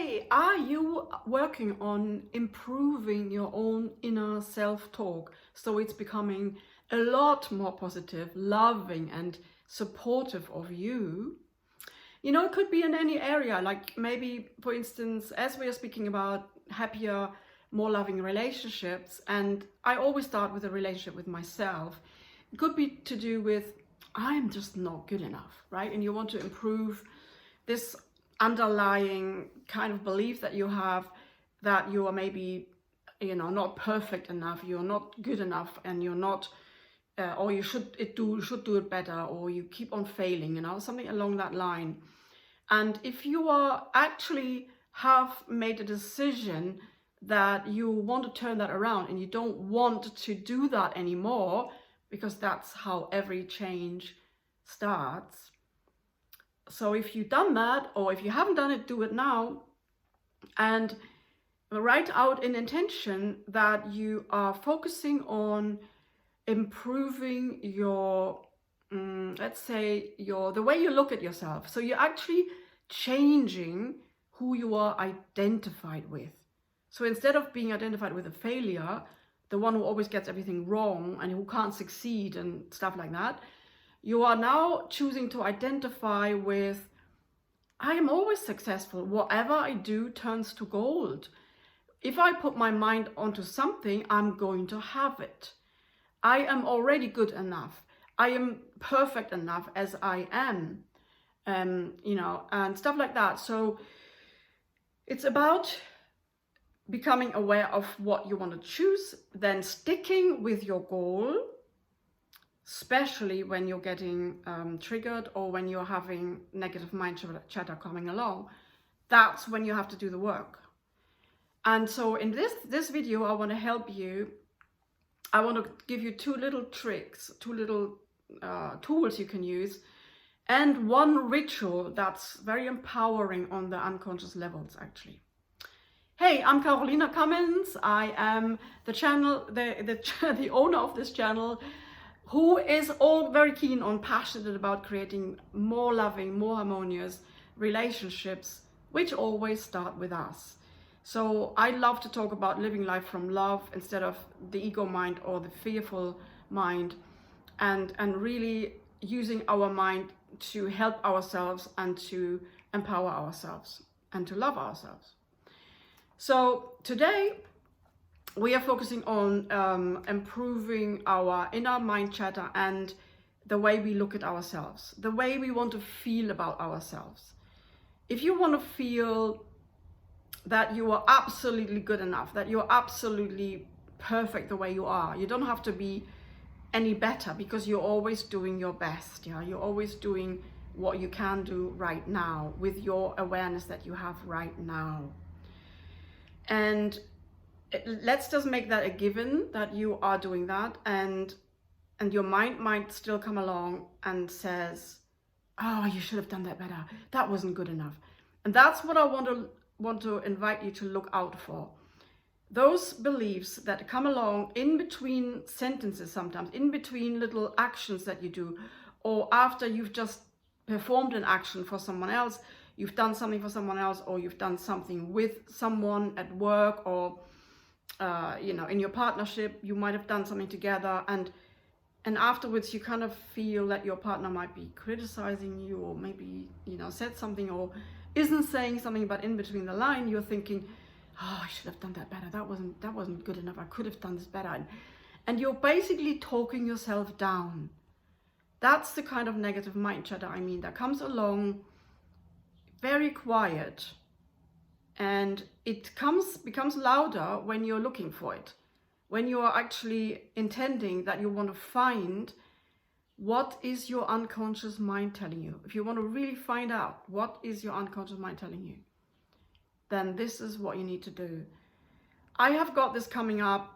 Hey, are you working on improving your own inner self-talk so it's becoming a lot more positive, loving, and supportive of you? You know, it could be in any area, like maybe, for instance, as we are speaking about happier, more loving relationships, and I always start with a relationship with myself. It could be to do with, I'm just not good enough, right? And you want to improve this underlying kind of belief that you have that you are maybe, not perfect enough, you're not good enough, and you're not, or you should do it better, or you keep on failing, something along that line. And if you are actually have made a decision that you want to turn that around and you don't want to do that anymore, because that's how every change starts. So if you've done that, or if you haven't done it, do it now, and write out an intention that you are focusing on improving your, let's say, the way you look at yourself. So you're actually changing who you are identified with. So instead of being identified with a failure, the one who always gets everything wrong and who can't succeed and stuff like that, you are now choosing to identify with, I am always successful. Whatever I do turns to gold. If I put my mind onto something, I'm going to have it. I am already good enough. I am perfect enough as I am, and stuff like that. So it's about becoming aware of what you want to choose, then sticking with your goal, especially when you're getting triggered or when you're having negative mind chatter coming along. That's when you have to do the work. And so in this video, I want to help you. I want to give you two little tricks, two little tools you can use, and one ritual that's very empowering on the unconscious levels, actually. Hey, I'm Cummins. I am the owner of this channel, who is all very keen on, passionate about creating more loving, more harmonious relationships, which always start with us. So I love to talk about living life from love instead of the ego mind or the fearful mind, and really using our mind to help ourselves and to empower ourselves and to love ourselves. So today we are focusing on improving our inner mind chatter and the way we look at ourselves, the way we want to feel about ourselves. If you want to feel that you are absolutely good enough, that you're absolutely perfect the way you are, you don't have to be any better, because you're always doing your best. You're always doing what you can do right now with your awareness that you have right now. And let's just make that a given that you are doing that, and your mind might still come along and says, oh, you should have done that better, that wasn't good enough. And that's what I want to invite you to look out for. Those beliefs that come along in between sentences, sometimes in between little actions that you do, or after you've just performed an action for someone else, you've done something for someone else, or you've done something with someone at work, or in your partnership, you might have done something together, and afterwards you kind of feel that your partner might be criticizing you, or maybe said something or isn't saying something, but in between the line you're thinking, oh, I should have done that better, that wasn't good enough, I could have done this better, and you're basically talking yourself down. That's the kind of negative mind chatter that comes along very quiet, and it becomes louder when you're looking for it, when you are actually intending that you want to find what is your unconscious mind telling you. If you want to really find out what is your unconscious mind telling you, then this is what you need to do. I have got this coming up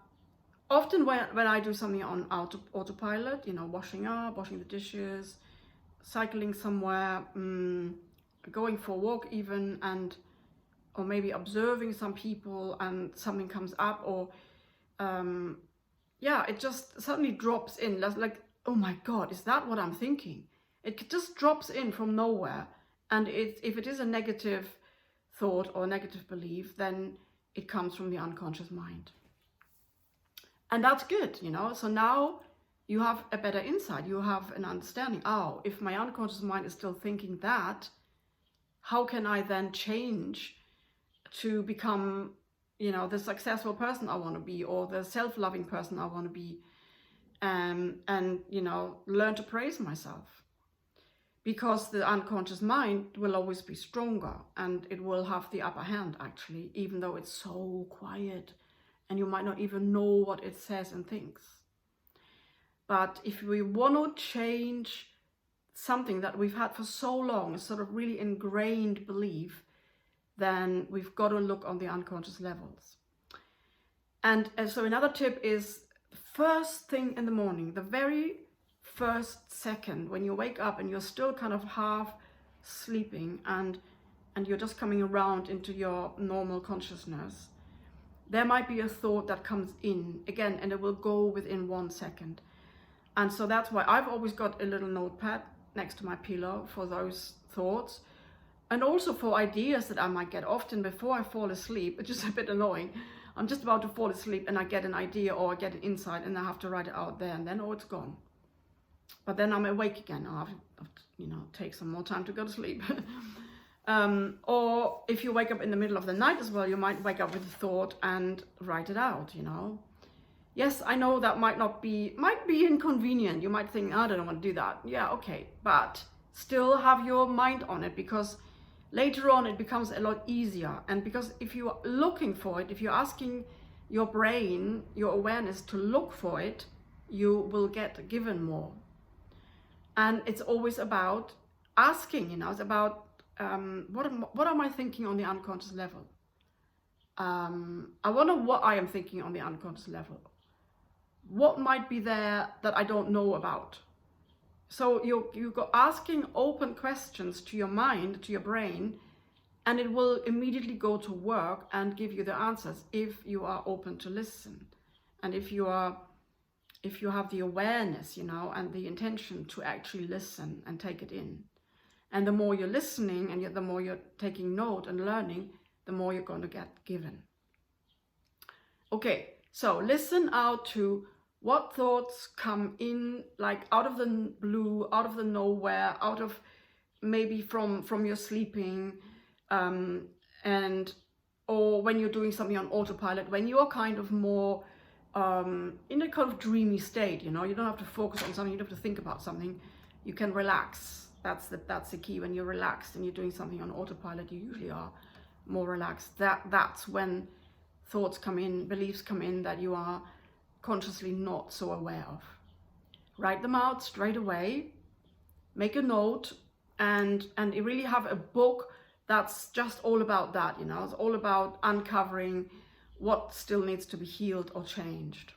often when I do something on autopilot, washing up, washing the dishes, cycling somewhere, going for a walk even, or maybe observing some people, and something comes up, or it just suddenly drops in, like, oh my God, is that what I'm thinking? It just drops in from nowhere. And if it is a negative thought or negative belief, then it comes from the unconscious mind. And that's good, you know. So now you have a better insight. You have an understanding. Oh, if my unconscious mind is still thinking that, how can I then change to become, you know, the successful person I want to be, or the self-loving person I want to be, and, you know, learn to praise myself. Because the unconscious mind will always be stronger, and it will have the upper hand, actually, even though it's so quiet and you might not even know what it says and thinks. But if we want to change something that we've had for so long, a sort of really ingrained belief, then we've got to look on the unconscious levels. And so another tip is, first thing in the morning, the very first second when you wake up and you're still kind of half sleeping and you're just coming around into your normal consciousness, there might be a thought that comes in again, and it will go within 1 second. And so that's why I've always got a little notepad next to my pillow for those thoughts, and also for ideas that I might get. Often before I fall asleep, it's just a bit annoying. I'm just about to fall asleep and I get an idea or I get an insight and I have to write it out there, and then, oh, it's gone. But then I'm awake again. I'll have to, you know, take some more time to go to sleep. Or if you wake up in the middle of the night as well, you might wake up with a thought and write it out, you know. Yes, I know that might be inconvenient. You might think, I don't want to do that. Yeah, okay. But still have your mind on it, because later on it becomes a lot easier. And because if you're looking for it, if you're asking your brain, your awareness to look for it, you will get given more. And it's always about asking, you know, it's about what am I thinking on the unconscious level? I wonder what I am thinking on the unconscious level. What might be there that I don't know about? So you go asking open questions to your mind, to your brain, and it will immediately go to work and give you the answers if you are open to listen, and if you have the awareness, you know, and the intention to actually listen and take it in. And the more you're listening and the more you're taking note and learning, the more you're going to get given. Okay, so listen out to what thoughts come in, like out of the blue, out of the nowhere, out of maybe from your sleeping, and or when you're doing something on autopilot, when you're kind of more in a kind of dreamy state, you know. You don't have to focus on something, you don't have to think about something, you can relax. That's the key. When you're relaxed and you're doing something on autopilot, you usually are more relaxed. That's when thoughts come in, beliefs come in that you are consciously not so aware of. Write them out straight away, make a note, and you really have a book that's just all about that, you know. It's all about uncovering what still needs to be healed or changed.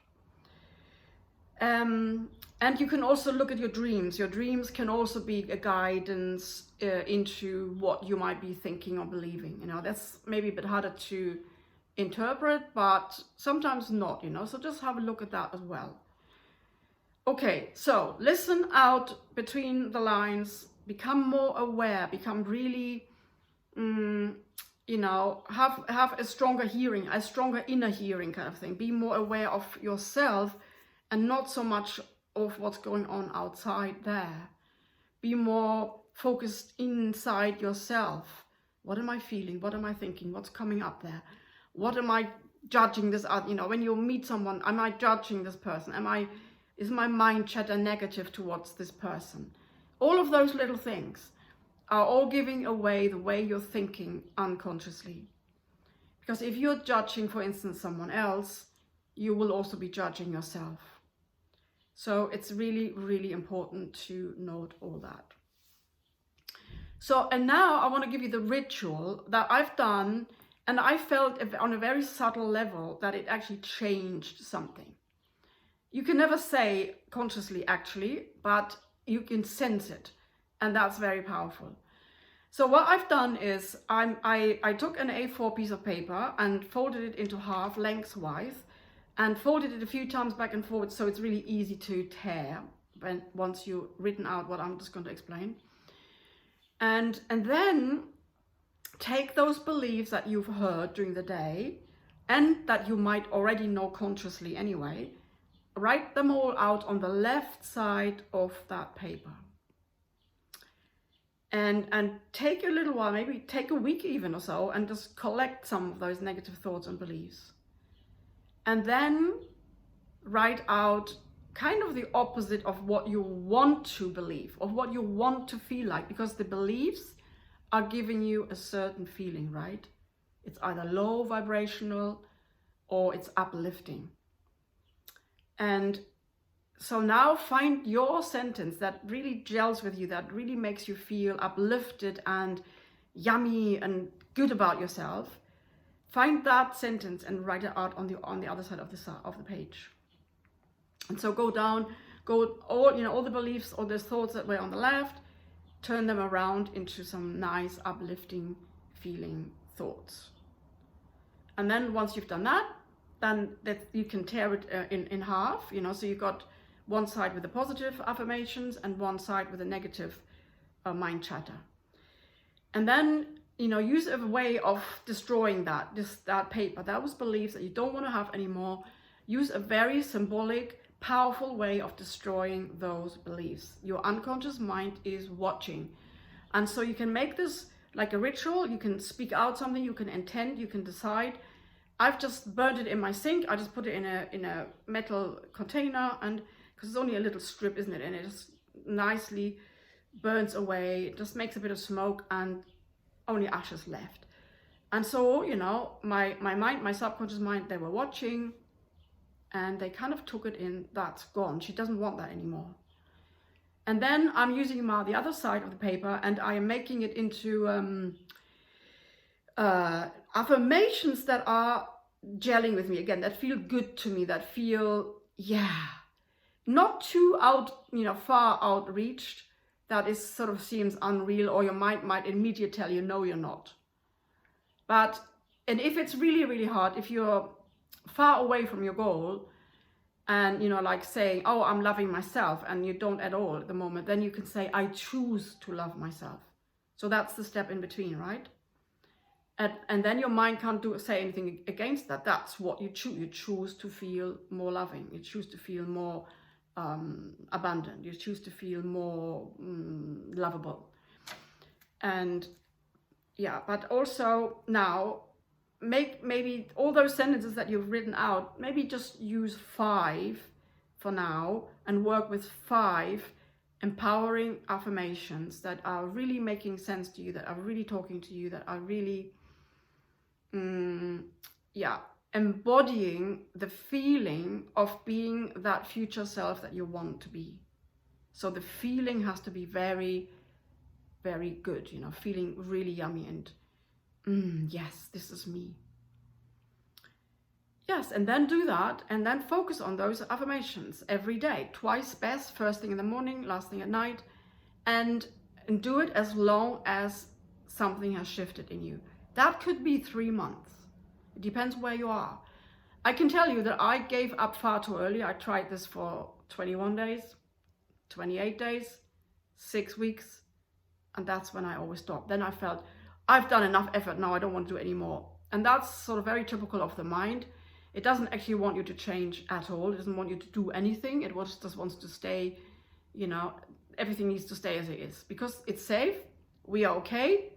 And you can also look at your dreams. Your dreams can also be a guidance into what you might be thinking or believing. You know, that's maybe a bit harder to interpret, but sometimes not, you know. So just have a look at that as well. Okay, so listen out between the lines, become more aware, become really, you know, have a stronger hearing, a stronger inner hearing kind of thing. Be more aware of yourself and not so much of what's going on outside there. Be more focused inside yourself. What am I feeling? What am I thinking? What's coming up there? What am I judging this? You know, when you meet someone, am I judging this person? Is my mind chatter negative towards this person? All of those little things are all giving away the way you're thinking unconsciously. Because if you're judging, for instance, someone else, you will also be judging yourself. So it's really, really important to note all that. So, and now I want to give you the ritual that I've done, and I felt on a very subtle level that it actually changed something. You can never say consciously actually, but you can sense it, and that's very powerful. So what I've done is I took an A4 piece of paper and folded it into half lengthwise, and folded it a few times back and forward, so it's really easy to tear once you've written out what I'm just going to explain. And then take those beliefs that you've heard during the day and that you might already know consciously anyway, write them all out on the left side of that paper. And take a little while, maybe take a week even or so, and just collect some of those negative thoughts and beliefs. And then write out kind of the opposite of what you want to believe, of what you want to feel like, because the beliefs are giving you a certain feeling, right? It's either low vibrational or it's uplifting. And so now find your sentence that really gels with you, that really makes you feel uplifted and yummy and good about yourself. Find that sentence and write it out on the other side of the page. And so go down, all the beliefs or the thoughts that were on the left, turn them around into some nice uplifting feeling thoughts. And then once you've done that, then you can tear it in half, so you've got one side with the positive affirmations and one side with the negative mind chatter. And then, use a way of destroying that paper, those beliefs that you don't want to have anymore. Use a very symbolic, powerful way of destroying those beliefs. Your unconscious mind is watching. And so you can make this like a ritual. You can speak out something, you can intend, you can decide. I've just burned it in my sink. I just put it in a metal container, and because it's only a little strip, isn't it? And it just nicely burns away. It just makes a bit of smoke and only ashes left. And so, my mind, my subconscious mind, they were watching and they kind of took it in. That's gone. She doesn't want that anymore. And then I'm using the other side of the paper, and I am making it into affirmations that are gelling with me again, that feel good to me, that feel, not too far outreached, that is sort of seems unreal, or your mind might immediately tell you, no, you're not. And if it's really, really hard, if you're far away from your goal, and like saying, oh, I'm loving myself, and you don't at all at the moment, then you can say, I choose to love myself. So that's the step in between, right? And then your mind can't say anything against that. That's what you choose. You choose to feel more loving. You choose to feel more abundant. You choose to feel more lovable. And but also now, make maybe all those sentences that you've written out, maybe just use 5 for now and work with 5 empowering affirmations that are really making sense to you, that are really talking to you, that are really embodying the feeling of being that future self that you want to be. So the feeling has to be very, very good, feeling really yummy and yes, this is me. Yes, and then do that, and then focus on those affirmations every day, twice best, first thing in the morning, last thing at night, and do it as long as something has shifted in you. That could be 3 months. It depends where you are. I can tell you that I gave up far too early. I tried this for 21 days, 28 days, 6 weeks, and that's when I always stopped. Then I felt, I've done enough effort, now I don't want to do it anymore. And that's sort of very typical of the mind. It doesn't actually want you to change at all. It doesn't want you to do anything. It just wants to stay, everything needs to stay as it is. Because it's safe, we are okay.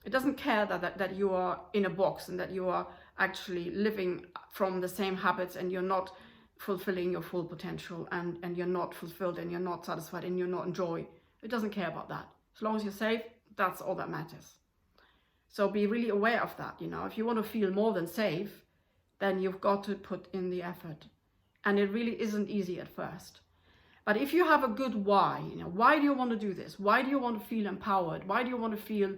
It doesn't care that you are in a box and that you are actually living from the same habits and you're not fulfilling your full potential and you're not fulfilled and you're not satisfied and you're not enjoy. It doesn't care about that. As long as you're safe, that's all that matters. So be really aware of that. If you want to feel more than safe, then you've got to put in the effort. And it really isn't easy at first. But if you have a good why, why do you want to do this? Why do you want to feel empowered? Why do you want to feel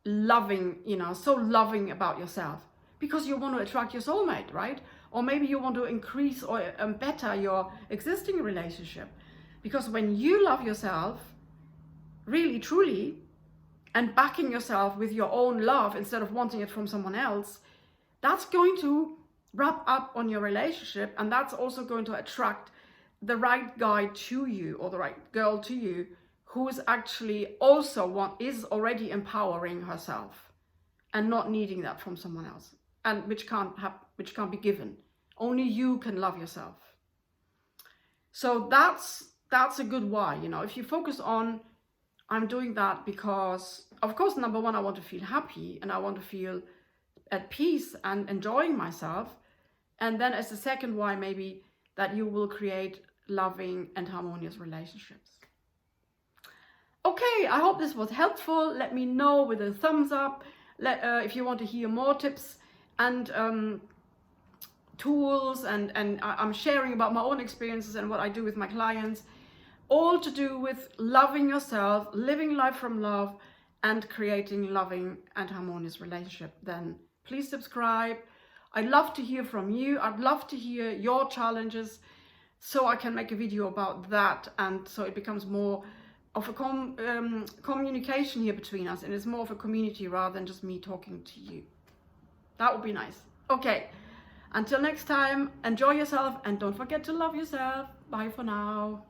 loving, so loving about yourself? Because you want to attract your soulmate, right? Or maybe you want to increase or better your existing relationship. Because when you love yourself, really, truly, and backing yourself with your own love instead of wanting it from someone else, that's going to rub up on your relationship, and that's also going to attract the right guy to you or the right girl to you who is actually also is already empowering herself. and not needing that from someone else, and which can't be given. Only you can love yourself. So that's a good why. You know, if you focus on, I'm doing that because, of course, number one, I want to feel happy and I want to feel at peace and enjoying myself. And then as the second why, maybe that you will create loving and harmonious relationships. Okay, I hope this was helpful. Let me know with a thumbs up if you want to hear more tips and tools, and I'm sharing about my own experiences and what I do with my clients, all to do with loving yourself, living life from love, and creating loving and harmonious relationship. Then please subscribe. I'd love to hear from you. I'd love to hear your challenges so I can make a video about that, and so it becomes more of a communication here between us, and it's more of a community rather than just me talking to you. That would be nice. Okay, until next time, enjoy yourself and don't forget to love yourself. Bye for now.